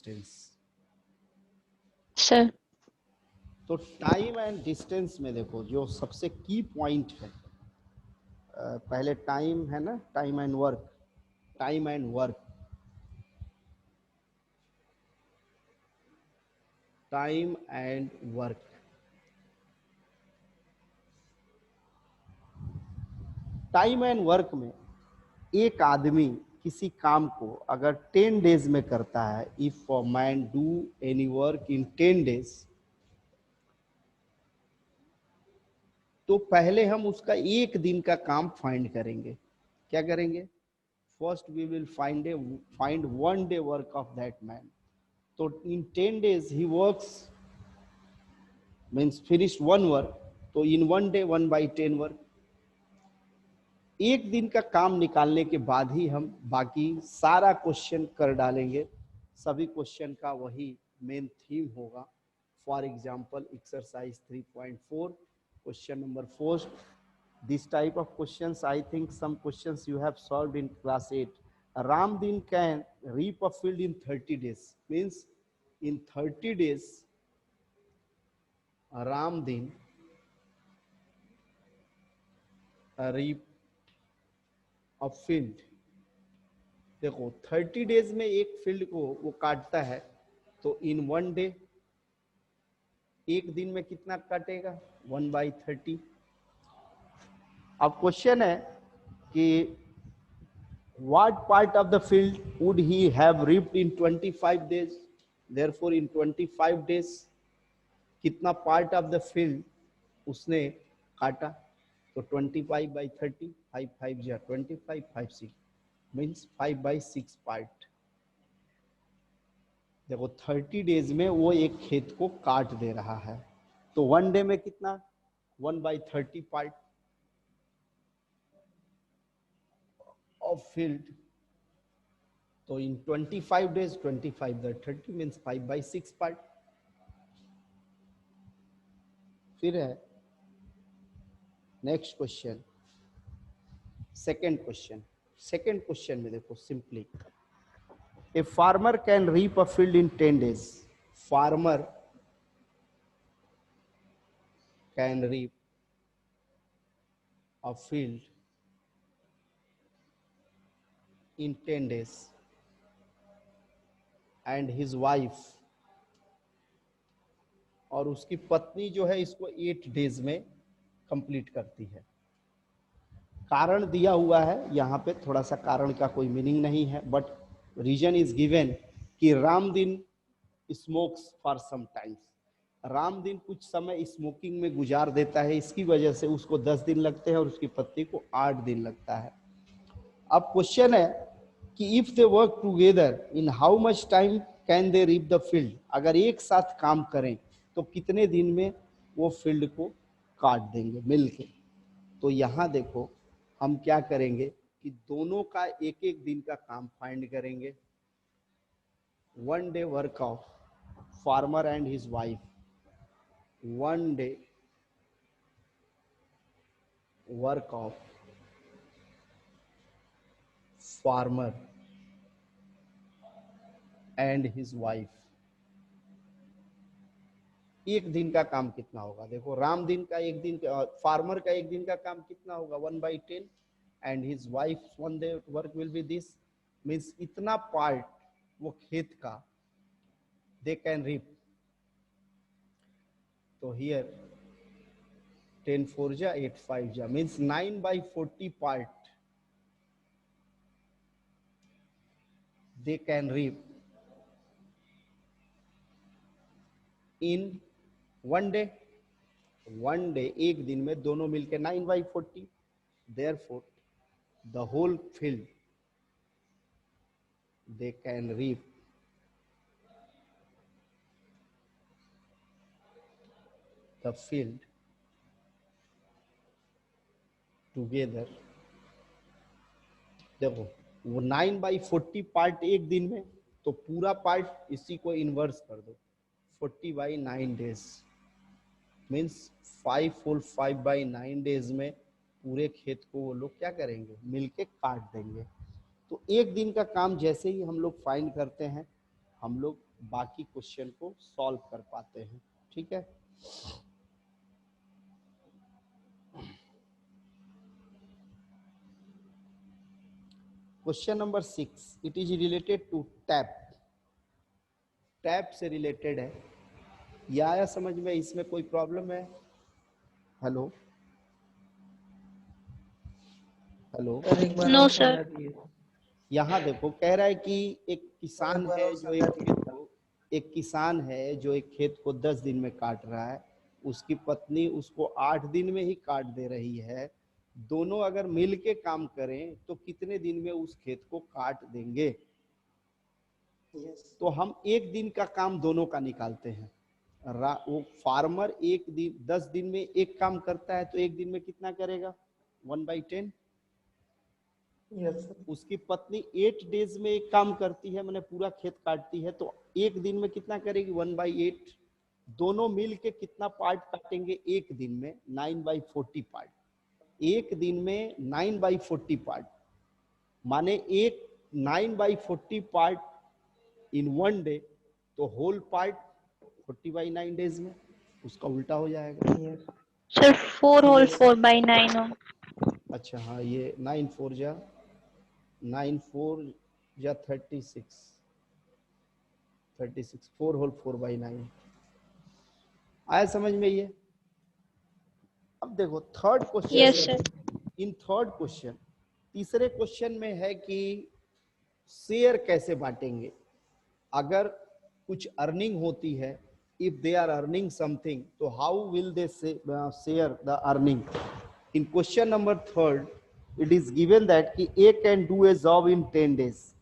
Distance. Sir तो time and distance में देखो जो सबसे की पॉइंट है, पहले टाइम है ना, time and work, time and work, time and work. Time and work में एक आदमी किसी काम को अगर 10 डेज में करता है, if a man do any work in 10 days, तो पहले हम उसका एक दिन का काम फाइंड करेंगे। क्या करेंगे? First we will find 1 day work of that man. तो in 10 days he works, means finish 1 work, तो इन 1 डे 1/10 वर्क। एक दिन का काम निकालने के बाद ही हम बाकी सारा क्वेश्चन कर डालेंगे। सभी क्वेश्चन का वही मेन थीम होगा। For example exercise 3.4 question number 4, this type of questions, I think some questions you have solved in class 8. Ramdin can reap a field in 30 days, means in 30 days Ramdin reap a field। देखो 30 days में एक field को वो काटता है, तो in 1 day, एक दिन में कितना काटेगा? 1/30। अब क्वेश्चन है कि what part of the field would he have reaped in 25 days? Therefore in 25 days कितना पार्ट ऑफ द फील्ड उसने काटा? तो 25/30, 5 5 जा 25, 5 6 मीन्स 5/6 पार्ट। देखो 30 डेज में वो एक खेत को काट दे रहा है, तो 1 डे में कितना? 1/30 पार्ट ऑफ फील्ड। तो इन 25 डेज 25/30 मीन्स 5/6 पार्ट। फिर है next question, second question. Second question में देखो simply, a farmer can reap a field in 10 days. Farmer can reap a field in 10 days and his wife, और उसकी पत्नी जो है इसको 8 डेज में कंप्लीट करती है। कारण दिया हुआ है यहाँ पे, थोड़ा सा कारण का कोई मीनिंग नहीं है, बट रीजन इज गिवन कि Ramdeen smokes for some times. Ramdeen कुछ समय स्मोकिंग में गुजार देता है, इसकी वजह से उसको 10 दिन लगते हैं और उसकी पत्नी को 8 दिन लगता है। अब क्वेश्चन है कि if they work together in how much time can they reap the field. अगर एक साथ काम करें तो कितने दिन में वो फील्ड को काट देंगे मिलके। तो यहाँ देखो हम क्या करेंगे कि दोनों का एक एक दिन का काम फाइंड करेंगे। 1 day work of farmer and his wife, 1 day work of farmer and his wife. एक दिन का काम कितना होगा? देखो राम दिन का एक दिन, फार्मर का एक दिन का काम कितना होगा? 1/10 and his wife 1 day work will B this, means इतना पार्ट वो खेत का दे कैन रीप। तो हियर 10 4 जा 8 5 जा means 9/40 part they can reap in 1 day। 1 day एक दिन में दोनों मिलके 9/40, therefore the whole field they can reap the field together। देखो वो 9/40 पार्ट एक दिन में, तो पूरा पार्ट इसी को इन्वर्स कर दो, 40/9 डेज मीन्स 5 फुल 5/9 डेज में पूरे खेत को वो लोग क्या करेंगे? मिलके काट देंगे। तो एक दिन का काम जैसे ही हम लोग फाइंड करते हैं, हम लोग बाकी क्वेश्चन को सॉल्व कर पाते हैं। ठीक है, question number 6, it is related to tap. Tap से रिलेटेड है, या आया समझ में? इसमें कोई प्रॉब्लम है? Hello hello, no sir. यहाँ देखो कह रहा है कि एक किसान है जो एक किसान है जो एक खेत को 10 दिन में काट रहा है, उसकी पत्नी उसको 8 दिन में ही काट दे रही है। दोनों अगर मिल के काम करें तो कितने दिन में उस खेत को काट देंगे? तो हम एक दिन का काम दोनों का निकालते हैं। वो फार्मर एक दिन 10 दिन में एक काम करता है तो एक दिन में कितना करेगा? 1/10। उसकी पत्नी 8 डेज में एक काम करती है, मैंने पूरा खेत काटती है, तो एक दिन में कितना करेगी? 1/8। दोनों मिल के कितना पार्ट काटेंगे एक दिन में? 9/40 पार्ट। एक दिन में 9/40 पार्ट, माने एक 9/40 पार्ट इन 1 डे, तो होल पार्ट 40/9 डेज में। उसका उल्टा हो जाएगा सर 4 होल 4/9 हो। अच्छा हाँ, ये 9 4 जा 36 4 होल 4/9 आया समझ में ये? अब देखो third question. Yes sir. In third question, तीसरे क्वेश्चन में है कि शेयर कैसे बांटेंगे। अगर कुछ अर्निंग होती है, if they are earning something, तो how will they share the earning? In question number third, it is given that कि A can do a job in 10 days.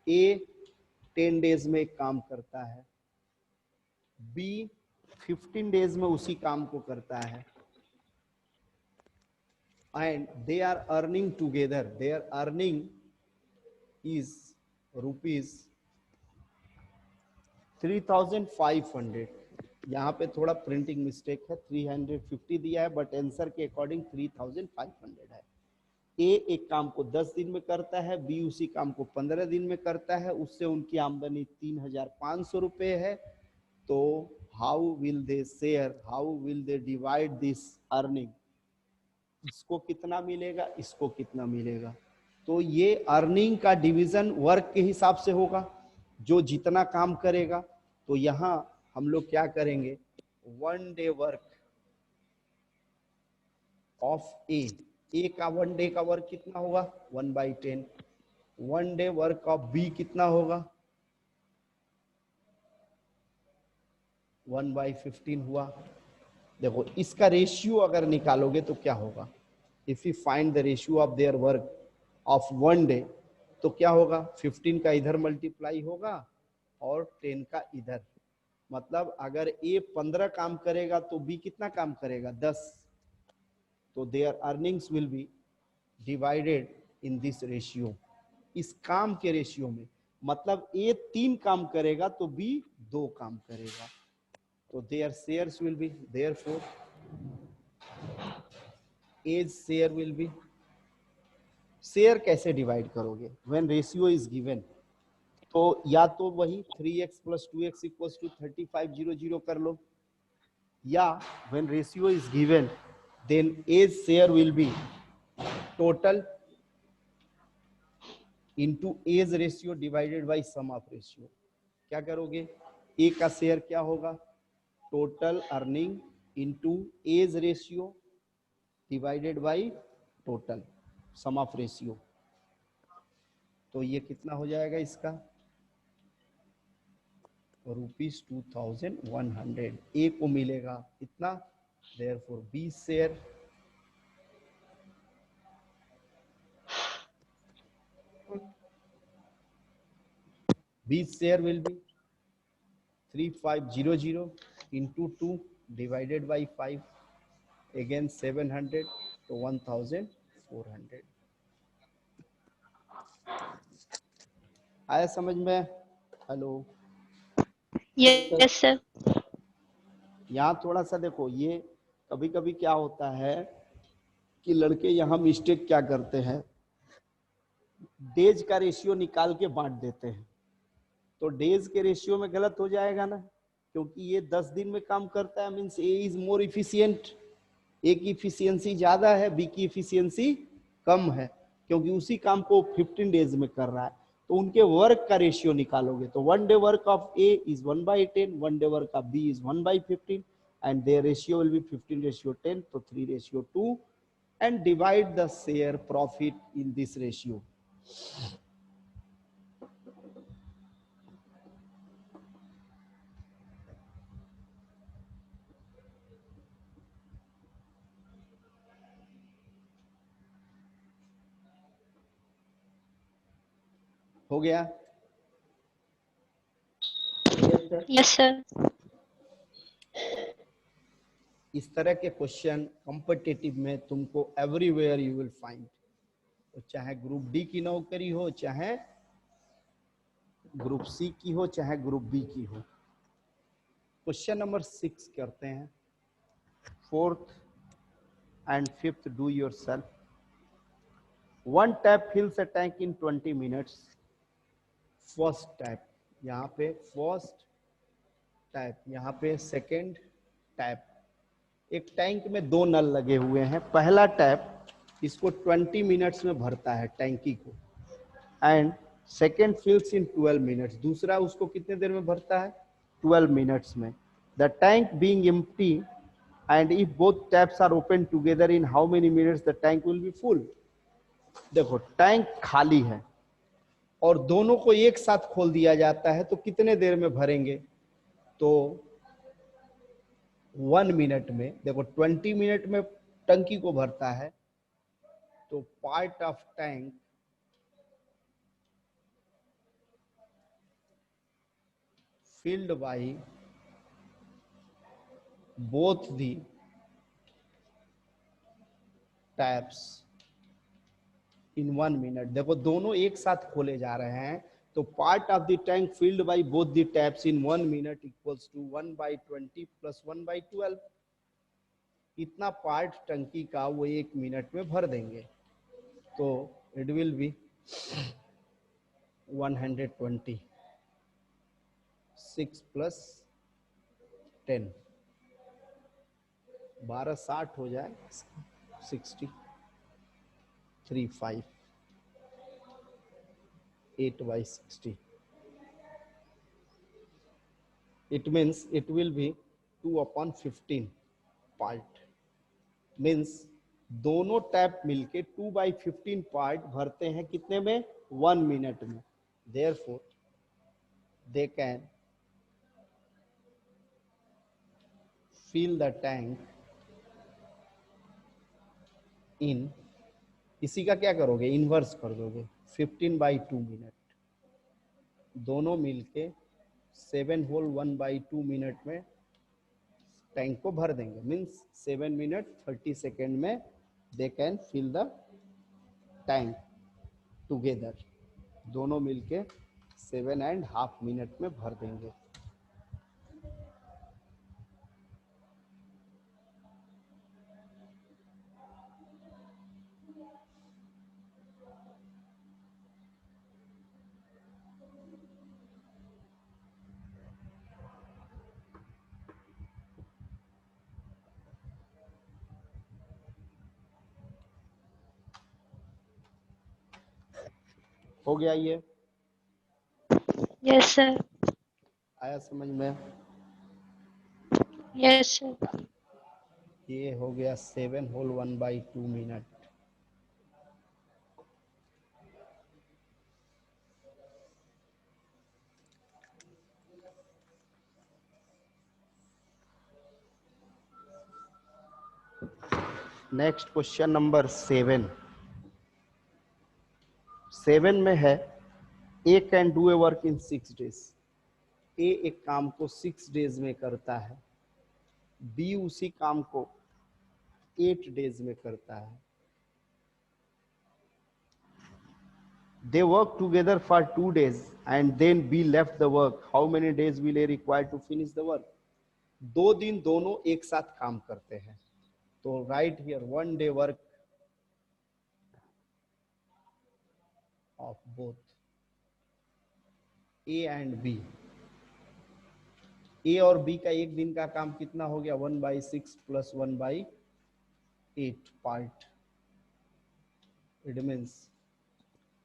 A 10 days में एक काम करता है, बी 15 डेज में उसी काम को करता है, and they are earning together, their earning is rupees 3500। यहाँ पे थोड़ा प्रिंटिंग मिस्टेक है, 350 दिया है, बट आंसर के अकॉर्डिंग 3500 है। ए एक काम को 10 दिन में करता है, बी उसी काम को 15 दिन में करता है, उससे उनकी आमदनी 3500 रुपए है। तो how will they share, how will they divide this earning? इसको कितना मिलेगा, इसको कितना मिलेगा? तो ये अर्निंग का डिवीजन वर्क के हिसाब से होगा, जो जितना काम करेगा। तो यहां हम लोग क्या करेंगे? 1 डे वर्क ऑफ ए का 1 डे का वर्क कितना होगा? 1/10। 1 डे वर्क ऑफ बी कितना होगा? 1/15 हुआ। देखो इसका रेशियो अगर निकालोगे तो क्या होगा? If you find the ratio of their work of 1 day, तो क्या होगा? 15 का इधर मल्टीप्लाई होगा और 10 का इधर। मतलब अगर ए 15 काम करेगा तो बी कितना काम करेगा? 10। तो there earnings will be divided in this ratio, इस काम के रेशियो में। मतलब ए 3 काम करेगा तो बी 2 काम करेगा, तो their shares will be, therefore A's share will be। Share कैसे डिवाइड करोगे? व्हेन रेशियो इज गिवन, तो या तो वही 3x + 2x = 3500 कर लो, या when ratio is given then A's share will be total into A's ratio divided by sum of ratio. क्या करोगे? ए का शेयर क्या होगा? Total earning into A's ratio divided by total sum of ratio. तो ये कितना हो जाएगा इसका? ₹2100 ए को मिलेगा इतना, therefore B share will be 3500 into 2 divided by 5, again 700, तो 1400। आया समझ में? Hello, yes sir. यहाँ थोड़ा सा देखो, ये कभी कभी क्या होता है कि लड़के यहाँ मिस्टेक क्या करते हैं, डेज का रेशियो निकाल के बांट देते हैं। तो डेज के रेशियो में गलत हो जाएगा ना, क्योंकि ये 10 दिन में काम करता है, means A is more efficient, A की इफिशियंसी ज्यादा है, बी की इफिशियंसी कम है, क्योंकि उसी काम को 15 डेज में कर रहा है। तो उनके वर्क का रेशियो निकालोगे तो 1 day work of A is 1/10, 1 day work of B is 1/15, and their ratio will be 15:10, so 3:2, and divide the share profit in this ratio. हो गया? Yes, sir. इस तरह के क्वेश्चन कॉम्पिटिटिव में तुमको एवरीवेयर यू विल फाइंड, तो चाहे group D की नौकरी हो, चाहे ग्रुप सी की हो, चाहे ग्रुप बी की हो। क्वेश्चन नंबर 6 करते हैं। 4th and 5th do yourself. One tap fills a tank in 20 minutes. First tap, यहाँ पे फर्स्ट टैप, यहाँ पे सेकेंड टैप। एक टैंक में 2 नल लगे हुए हैं। पहला टैप इसको 20 मिनट्स में भरता है टैंकी को, एंड सेकेंड फिल्स इन 12 मिनट्स। दूसरा उसको कितने देर में भरता है? 12 मिनट्स में। The tank being empty and if both taps are open together in how many minutes the tank will be full. देखो टैंक खाली है और दोनों को एक साथ खोल दिया जाता है तो कितने देर में भरेंगे? तो 1 मिनट में। देखो 20 मिनट में टंकी को भरता है, तो part of tank filled by both the taps in 1 minute। देखो दोनों एक साथ खोले जा रहे हैं, तो part of the tank filled by both the taps in 1 minute equals to 1/20 plus 1/12। इतना पार्ट टंकी का वो 1 मिनट में भर देंगे, तो इट विल बी 120। 6 plus 10, 12 60 हो जाए, 60 3 5 8/60। It means it will be 2/15 part. Means दोनों टैप मिलके 2/15 पार्ट भरते हैं कितने में? 1 मिनट में। Therefore they can fill the tank in, इसी का क्या करोगे? इनवर्स कर दोगे, 15/2 मिनट। दोनों मिलके 7 होल 1/2 मिनट में टैंक को भर देंगे। मीन्स 7 मिनट 30 सेकेंड में they can fill the tank together. दोनों मिलके 7.5 मिनट में भर देंगे। हो गया ये? Yes, sir. आया समझ में? Yes, sir. ये हो गया 7 whole 1/2 minute. Next question number 7। 7 में है A can do a work in 6 days. A एक काम को 6 डेज में करता है, बी उसी काम को 8 डेज में करता है। They work together for 2 days and then B left the work. How many days will A require to finish the work? 2 दिन दोनों एक साथ काम करते हैं, तो right here 1 day work of both. A and B, A और B का एक दिन का काम कितना हो गया 1/6 प्लस 1/8 पार्ट, इट मीन्स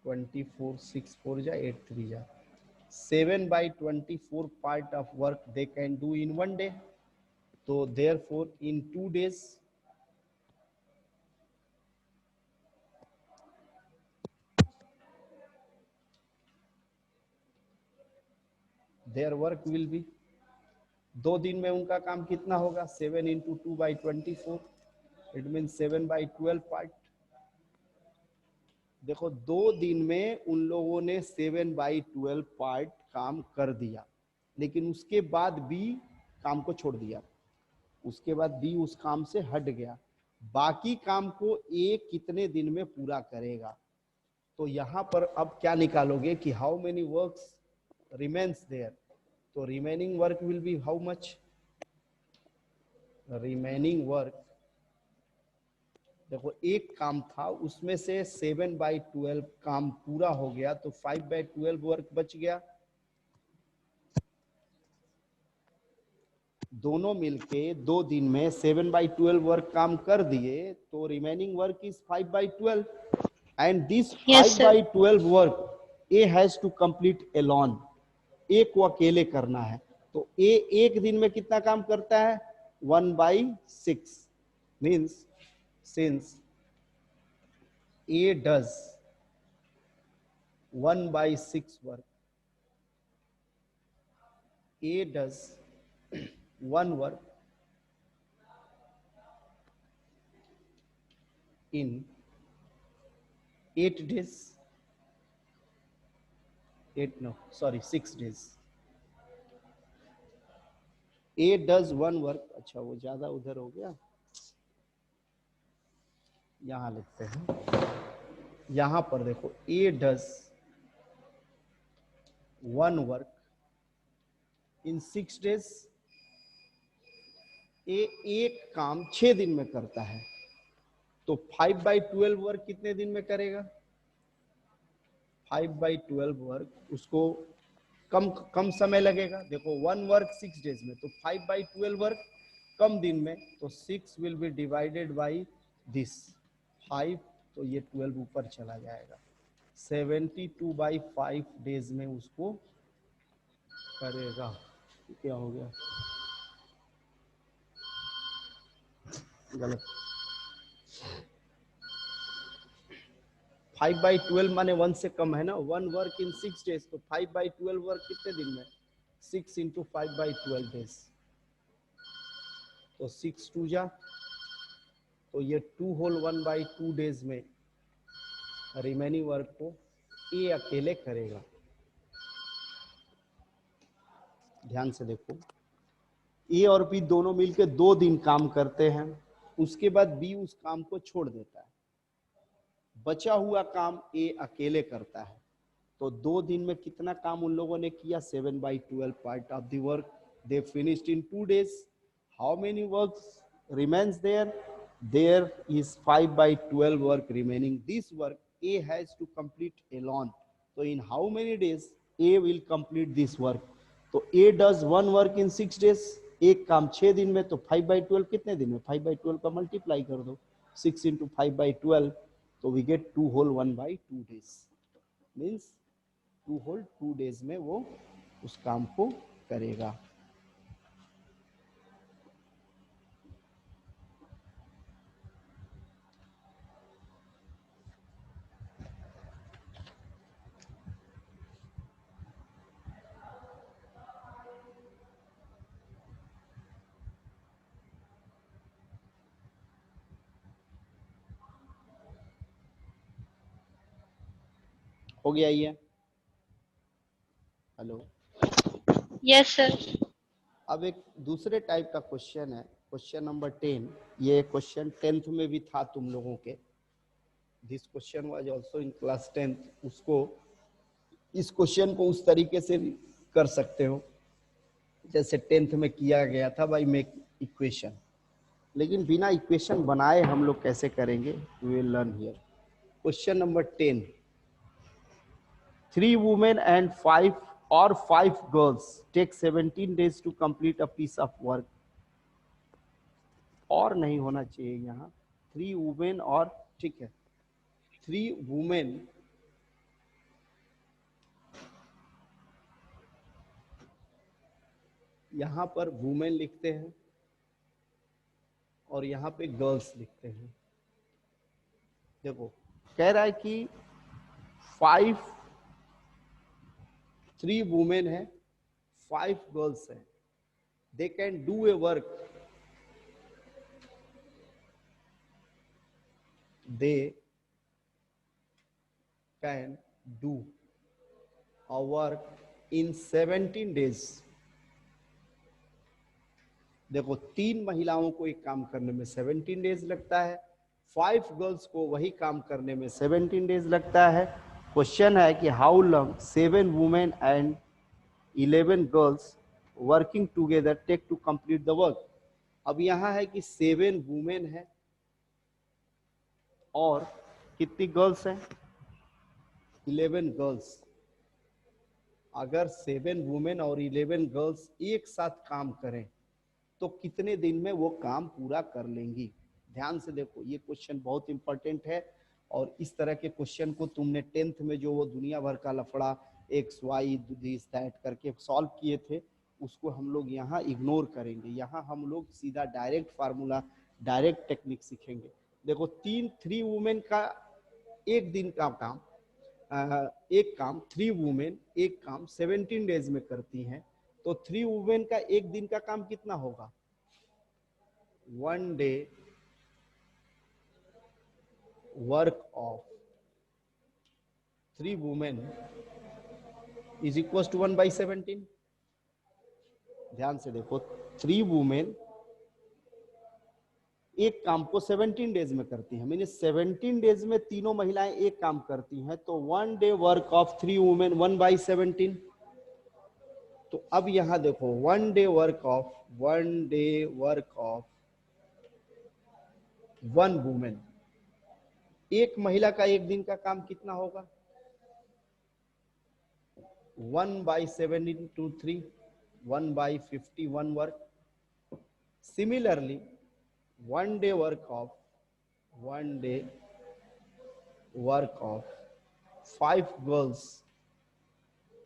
24, 6 4 जा 8 3 जा 7/24 part of work they can do in one day. So therefore in 2 days their work will be, 2 दिन में उनका काम कितना होगा 7 into 2/24, it means 7/12 part. देखो 2 दिन में उन लोगों ने 7/12 पार्ट काम कर दिया, लेकिन उसके बाद बी काम को छोड़ दिया, उसके बाद बी उस काम से हट गया, बाकी काम को ए कितने दिन में पूरा करेगा। तो यहां पर अब क्या निकालोगे कि how many works remains there, तो remaining work will be how much, remaining work, देखो एक काम था उसमें से 7/12 काम पूरा हो गया तो 5/12 वर्क बच गया, दोनों मिलके 2 दिन में 7/12 वर्क काम कर दिए, तो remaining work is 5/12 and this 5/12 work A has to complete alone, A को अकेले करना है। तो ए एक दिन में कितना काम करता है 1/6, means since A does 1/6 work, A does one work in 8 days, 6 days. A does one work, अच्छा वो ज्यादा उधर हो गया, यहां लिखते हैं, यहां पर देखो ए does 1 work in 6 days, A एक काम 6 दिन में करता है, तो 5/12 वर्क कितने दिन में करेगा, 5/12 वर्क उसको कम समय लगेगा, देखो 1 वर्क 6 डेज में, तो 5/12 वर्क कम दिन में, तो 6 will be divided by this 5, तो ये 12 ऊपर चला जाएगा, 72/5 डेज में उसको करेगा। क्या हो गया, गलत, 5/12 माने 1 से कम है ना, 1 वर्क इन 6 डेज, तो 5/12 वर्क कितने दिन में, 6 into 5/12 डेज, तो 6 2 जा, तो ये 2 होल 1/2 डेज में रिमेनिंग वर्क को ए अकेले करेगा। ध्यान से देखो, ए और बी दोनों मिलकर 2 दिन काम करते हैं, उसके बाद बी उस काम को छोड़ देता है, बचा हुआ काम ए अकेले करता है, तो 2 दिन में कितना काम उन लोगों ने किया 7/12 part of the work they finished in 2 days. How many works remains there, there is 5/12 work remaining, this work A has to complete alone, so in how many days A will complete this work, तो A does 1 work in 6 days, एक काम 6 दिन में, तो 5/12 कितने दिन में, 5/12 का मल्टीप्लाई कर दो, 6 into 5/12, तो we get 2 whole 1/2 days, means 2 whole 2 days में वो उस काम को करेगा। हो गया ये, हेलो, यस सर। अब एक दूसरे टाइप का क्वेश्चन है, क्वेश्चन नंबर 10, ये क्वेश्चन 10th में भी था तुम लोगों के, this question was also in class 10th, उसको इस क्वेश्चन को उस तरीके से भी कर सकते हो जैसे 10th में किया गया था, बाय मेक इक्वेशन, लेकिन बिना इक्वेशन बनाए हम लोग कैसे करेंगे, we will learn here. Question number 10, 3 women and 5 और 5 girls take 17 days to complete a piece of work, और नहीं होना चाहिए यहाँ 3 वुमेन, और ठीक है 3 वुमेन यहाँ पर वुमेन लिखते हैं और यहाँ पे गर्ल्स लिखते हैं। देखो कह रहा है कि 3 वुमेन है, 5 गर्ल्स है, they can do a work, they can do a work in 17 days। देखो 3 महिलाओं को एक काम करने में 17 डेज लगता है, 5 गर्ल्स को वही काम करने में 17 डेज लगता है। क्वेश्चन है कि how long 7 women and 11 girls working together take to complete the work. अब यहाँ है कि 7 वुमेन है और कितनी गर्ल्स हैं, 11 गर्ल्स। अगर 7 वुमेन और 11 गर्ल्स एक साथ काम करें तो कितने दिन में वो काम पूरा कर लेंगी। ध्यान से देखो ये क्वेश्चन बहुत इंपॉर्टेंट है, और इस तरह के क्वेश्चन को तुमने 10th में जो वो दुनिया भर का लफड़ा एक्स वाई दिस दैट करके सॉल्व किए थे, उसको हम लोग यहाँ इग्नोर करेंगे। यहाँ हम लोग सीधा डायरेक्ट फार्मूला, डायरेक्ट टेक्निक सीखेंगे। देखो 3 वुमेन का एक दिन का काम, एक काम 3 वुमेन एक काम 17 डेज में करती हैं, तो 3 वुमेन का एक दिन का काम कितना होगा, 1 day work of 3 women is equal to 1/17। ध्यान से देखो 3 वुमेन एक काम को 17 डेज में करती हैं, मीन 17 डेज में तीनों महिलाएं एक काम करती हैं, तो 1 डे वर्क ऑफ 3 वुमेन 1/17। तो अब यहां देखो 1 डे वर्क ऑफ 1 वुमेन, एक महिला का एक दिन का काम कितना होगा, 1/7 into 3, 1/51 work. Similarly, 1 day work of 5 girls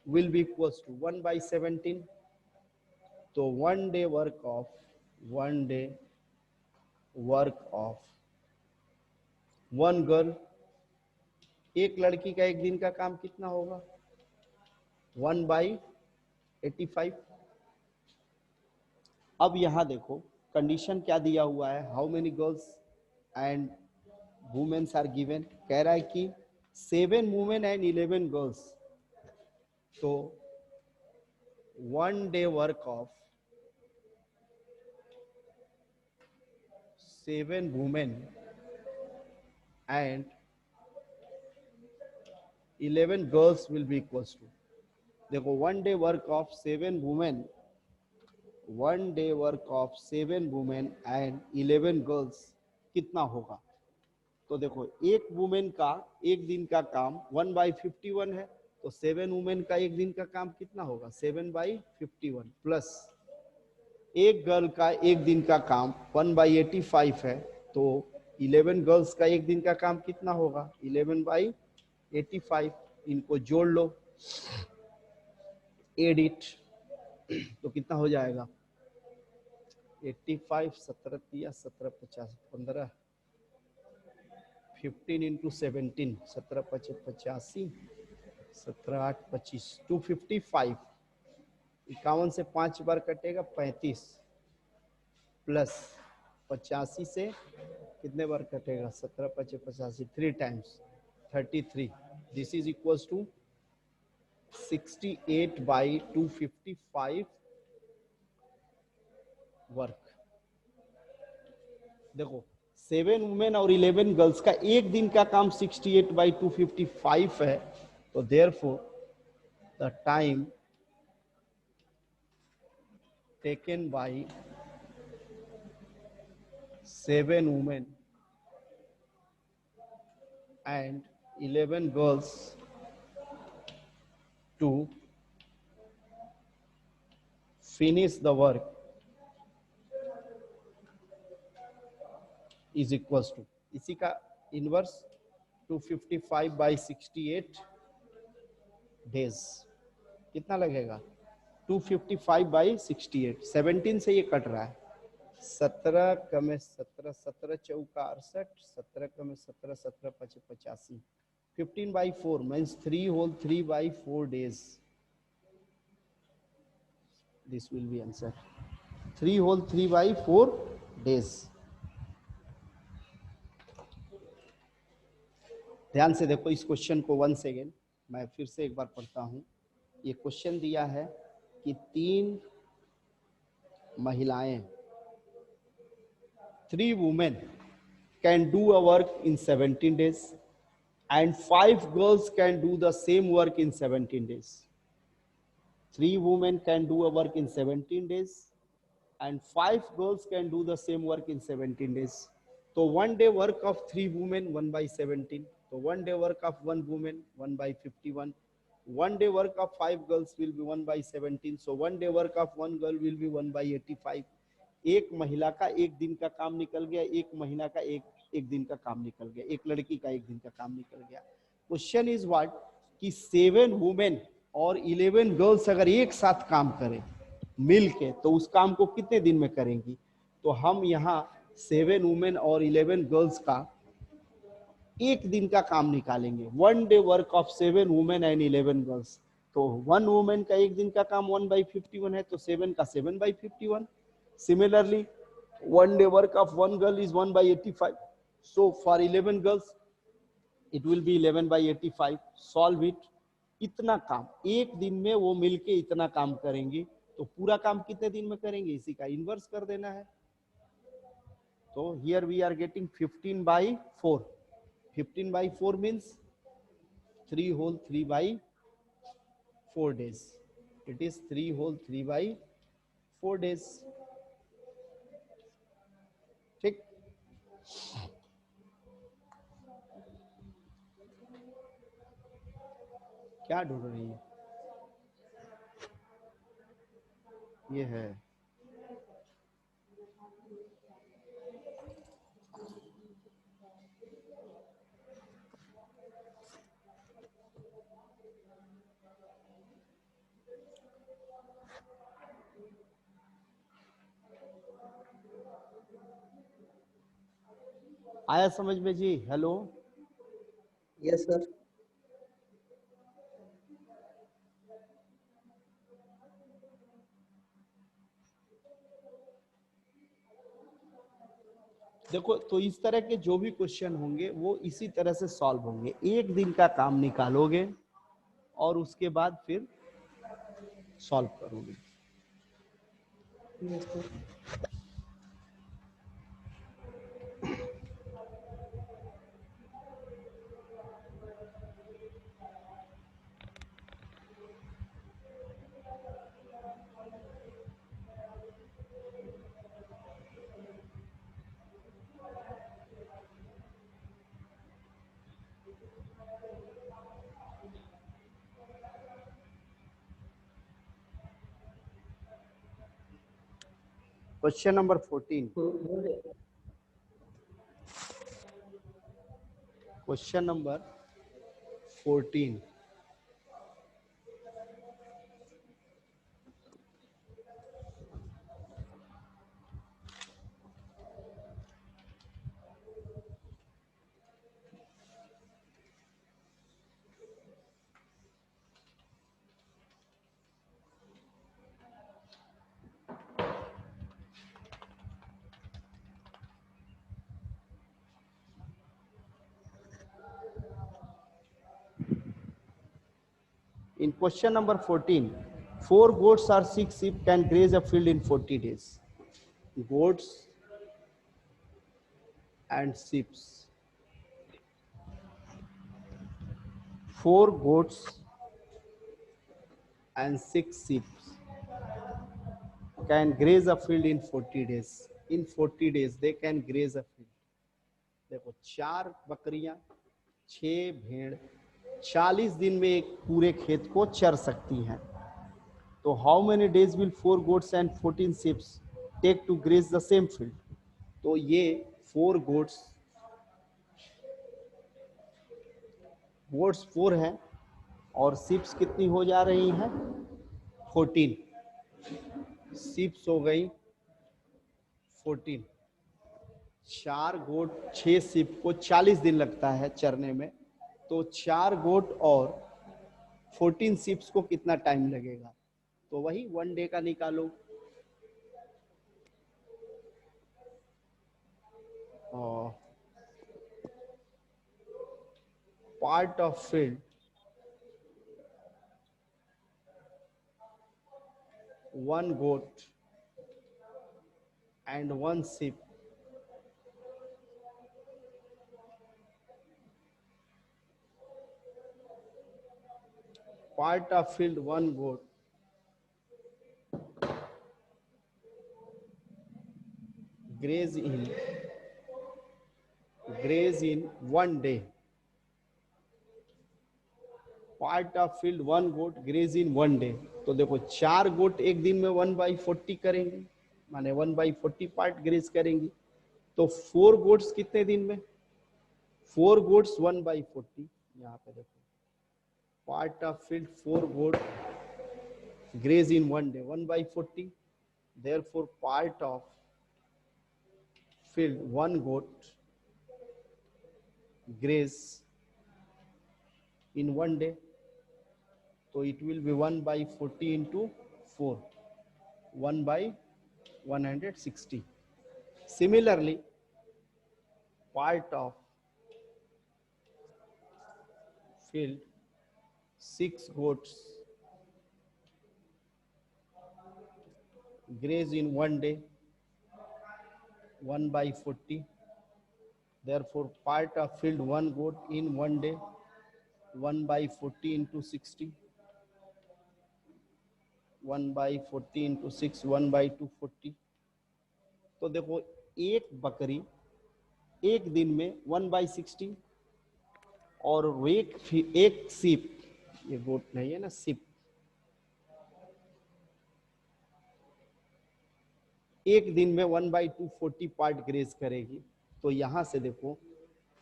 will be equals to 1/17। तो 1 day work of 1 गर्ल, एक लड़की का एक दिन का काम कितना होगा, 1/85। अब यहां देखो कंडीशन क्या दिया हुआ है, how many girls and womens are given. कह रहा है कि 7 वुमेन एंड 11 गर्ल्स, तो 1 day work of 7 women and 11 girls will be equals to, देखो 1 day work of 7 women, 1 day work of 7 women and 11 girls कितना होगा। तो देखो एक वुमेन का एक दिन का काम 1/51 है, तो 7 वुमेन का एक दिन का काम कितना होगा, 7/51 प्लस एक गर्ल का एक दिन का काम 1/85 है, तो 11 गर्ल्स का एक दिन का काम कितना होगा, 11/85। इनको जोड़ लो, एडिट, तो कितना हो जाएगा 85, 17 या 17 50 15, 15 इंटू 17, 17 5 85, 17 8 25, 255। 51 से 5 बार कटेगा 35, प्लस 85 से कितने बार कटेगा, 17 5 85, 3 times 33। This is equals to 68/255 work. देखो 7 वुमेन और 11 गर्ल्स का एक दिन का काम 68/255 है, तो therefore the time taken by 7 women and 11 girls to finish the work is equals to, इसी का इनवर्स 255/68 डेज कितना लगेगा 255/68 17 से ये कट रहा है 17 कम 17 17 चौका 68 17 कम 17 17 पचे 85 15/4 means 3 whole 3/4 days. This will be answer 3 whole 3/4 days. ध्यान से देखो इस क्वेश्चन को वंस अगेन मैं फिर से एक बार पढ़ता हूँ। ये क्वेश्चन दिया है कि 3 महिलाएं 3 women can do a work in 17 days and 5 girls can do the same work in 17 days. 3 women can do a work in 17 days and 5 girls can do the same work in 17 days. So 1 day work of 3 women 1/17. So 1 day work of 1 woman 1/51. 1 day work of 5 girls will be 1/17. So 1 day work of 1 girl will be 1/85. एक महिला का एक दिन का काम निकल गया, एक महीना का एक दिन का काम निकल गया, एक लड़की का एक दिन का काम निकल गया। क्वेश्चन इज व्हाट कि 7 वुमेन और 11 गर्ल्स अगर एक साथ काम करें मिल के तो उस काम को कितने दिन में करेंगी। तो हम यहाँ 7 वुमेन और 11 गर्ल्स का एक दिन का काम निकालेंगे। 1 day work of 7 women and 11 girls. तो 1 वुमेन का एक दिन का काम 1/51 है, तो 7 का 7/51। Similarly, 1 day work of 1 girl is 1/85. So for 11 girls, it will be 11/85. Solve it. इतना काम एक दिन में वो मिलके इतना काम करेंगे, तो पूरा काम कितने दिन में करेंगे इसी का इन्वर्स कर देना है। तो here we are getting 15/4. 15/4 means 3 whole 3/4 days. It is 3 whole 3/4 days. ठीक, क्या ढूंढ रही है ये है आया समझ में जी। Hello yes sir. देखो तो इस तरह के जो भी क्वेश्चन होंगे वो इसी तरह से सॉल्व होंगे। एक दिन का काम निकालोगे और उसके बाद फिर सॉल्व करोगे। Yes sir. Question number 14। Question number 14। In question number 14, 4 goats or 6 sheep can graze a field in 40 days. Goats and sheep. 4 goats and 6 sheep can graze a field in 40 days. In 40 days they can graze a field. देखो 4 बकरियां 6 भेड़ 40 दिन में एक पूरे खेत को चर सकती हैं। तो how many days will 4 goats and 14 ships take to graze the same field? तो ये 4 गोट्स 4 हैं और शिप्स कितनी हो जा रही हैं? 14 शिप्स हो गई 14। 4 गोट 6 शिप को 40 दिन लगता है चरने में, तो 4 गोट और 14 शिप्स को कितना टाइम लगेगा? तो वही 1 डे का निकालो। Part of field 1 goat and 1 sheep part of field 1 goat graze in 1 day, part of field 1 goat graze in 1 day. तो देखो 4 गोट एक दिन में 1/40 करेंगे, माने 1/40 पार्ट ग्रेज करेंगी। तो 4 गोट्स कितने दिन में? 4 गोट्स 1/40। यहाँ पे देखो part of field 4 goat graze in 1 day 1/40, therefore part of field 1 goat graze in 1 day, so it will be 1/40 into 4, 1/160. Similarly, part of field 6 goats graze in 1 day 1/40, therefore part of field 1 goat in 1 day 1/40 into 60, 1/40 into 6, 1/240। तो देखो एक बकरी एक दिन में 1/60 और एक सीप, ये गोट नहीं है ना, सीप एक दिन में 1/240 पार्ट ग्रेज करेगी। तो यहां से देखो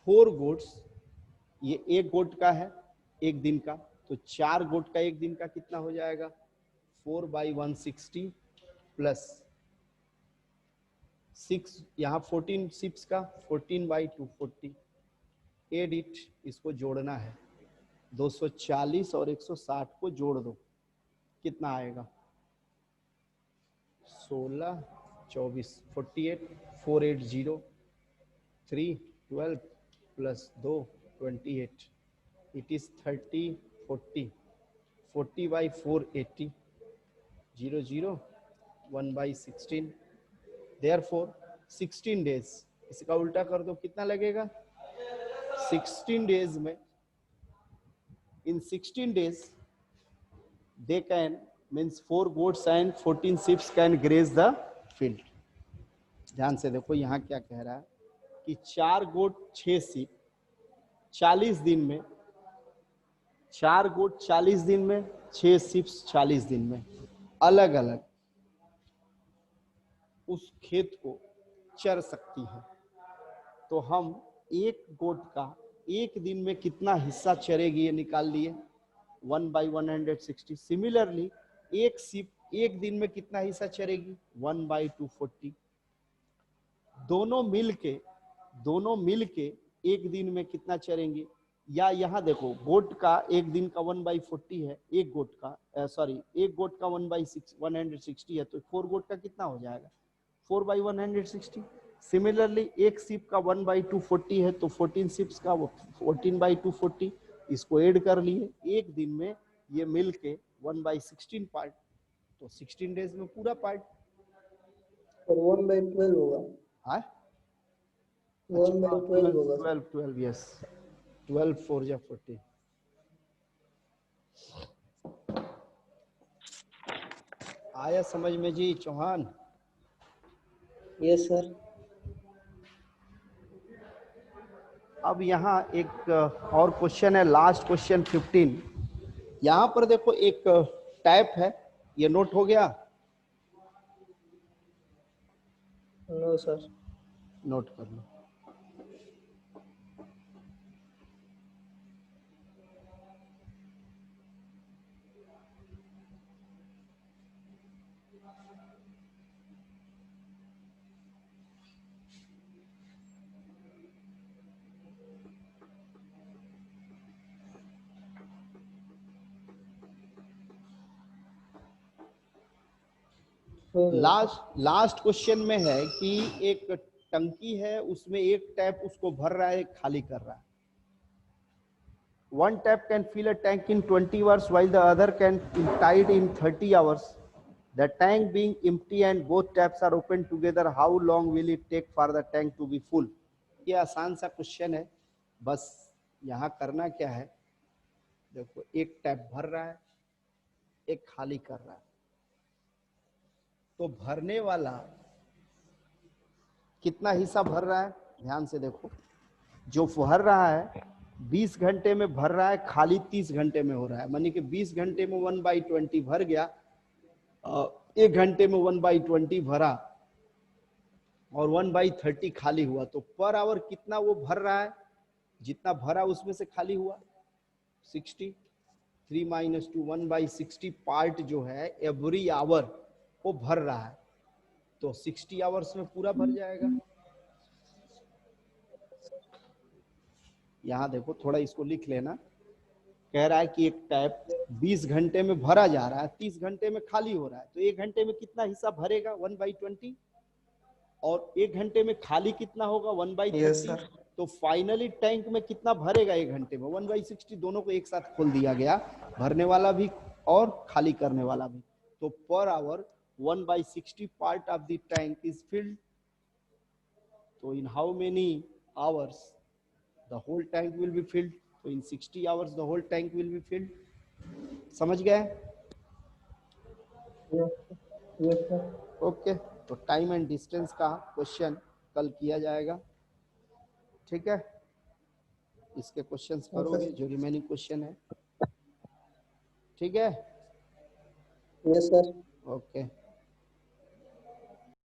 4 गोट्स, ये एक गोट का है एक दिन का, तो 4 गोट का एक दिन का कितना हो जाएगा? 4/160 प्लस 6, यहाँ 14 शिप्स का 14/240 एड इट, इसको जोड़ना है 240 और 160 को जोड़ दो, कितना आएगा? 16 24 48 480 3 12 plus 2 28, it is 30 40 40/480 00 1/16, therefore 16 days, इसका उल्टा कर दो कितना लगेगा? 16 days में, in 16 days they can, means 4 goats and 14 sheep can graze the field। ध्यान से देखो यहाँ क्या कह रहा है कि 4 गोट 6 शीप 40 दिन में, 4 गोट 40 दिन में, 6 शिप्स 40 दिन में, अलग अलग उस खेत को चर सकती है। तो हम एक गोट का एक दिन में कितना हिस्सा चरेगी ये निकाल लिए 1/160। सिमिलरली एक शिप एक दिन में कितना हिस्सा चरेगी 1/240। दोनों मिल के एक दिन में कितना चरेंगे, या यहाँ देखो गोट का एक दिन का 1/40 है, एक गोट का एक गोट का 1/160 है, तो 4 गोट का कितना हो जाएगा 4/160। सिमिलरली एक शिप का 1/240 है, तो 14 शिप्स का 14/240, इसको ऐड कर लिए, एक दिन में ये मिल के 1/16 पार्ट, तो 16 डेज में पूरा पार्ट। और 1/12 होगा। हाँ 1/12 होगा। 12 यस, 12 4 जा 40। आया समझ में जी चौहान? Yes sir. अब यहाँ एक और क्वेश्चन है, लास्ट क्वेश्चन 15। यहाँ पर देखो एक टैप है, ये नोट हो गया? No, sir. नोट कर लो। हो गया, sir. लास्ट क्वेश्चन में है कि एक टंकी है, उसमें एक टैप उसको भर रहा है, एक खाली कर रहा है। One tap can fill a tank in 20 hours while the other can tide in 30 hours. The tank being empty and both taps are open together, how long will it take for the tank to be full? ये आसान सा question है, बस यहाँ करना क्या है, देखो एक टैप भर रहा है, एक खाली कर रहा है, तो भरने वाला कितना हिस्सा भर रहा है, ध्यान से देखो, जो भर रहा है 20 घंटे में भर रहा है, खाली 30 घंटे में हो रहा है, मानी कि 20 घंटे में 1/20 भर गया, 1 घंटे में 1/20 भरा और 1/30 खाली हुआ, तो पर आवर कितना वो भर रहा है, जितना भरा उसमें से खाली हुआ 60, 3 - 2 1/60 पार्ट जो है एवरी आवर वो भर रहा है, तो 60 आवर्स में पूरा भर जाएगा। यहाँ देखो थोड़ा इसको लिख लेना, कह रहा है कि एक टैप 20 घंटे में भरा जा रहा है, 30 घंटे में खाली हो रहा है, तो 1 घंटे में कितना हिस्सा भरेगा 1/20, और 1 घंटे में खाली कितना होगा 1/30। Yes, sir. तो फाइनली टैंक में कितना भरेगा 1 घंटे में 1/60, दोनों को एक साथ खोल दिया गया, भरने वाला भी और खाली करने वाला भी, तो पर hour 1/60 part of the tank is filled, तो in how many hours the whole tank will be filled, so in 60 hours the whole tank will be filled। समझ गए? Yes, yes, sir. ओके, तो टाइम एंड डिस्टेंस का question कल किया जाएगा, ठीक है? इसके क्वेश्चंस करोगे जो रिमेनिंग क्वेश्चन है, ठीक है? Yes, sir. ओके।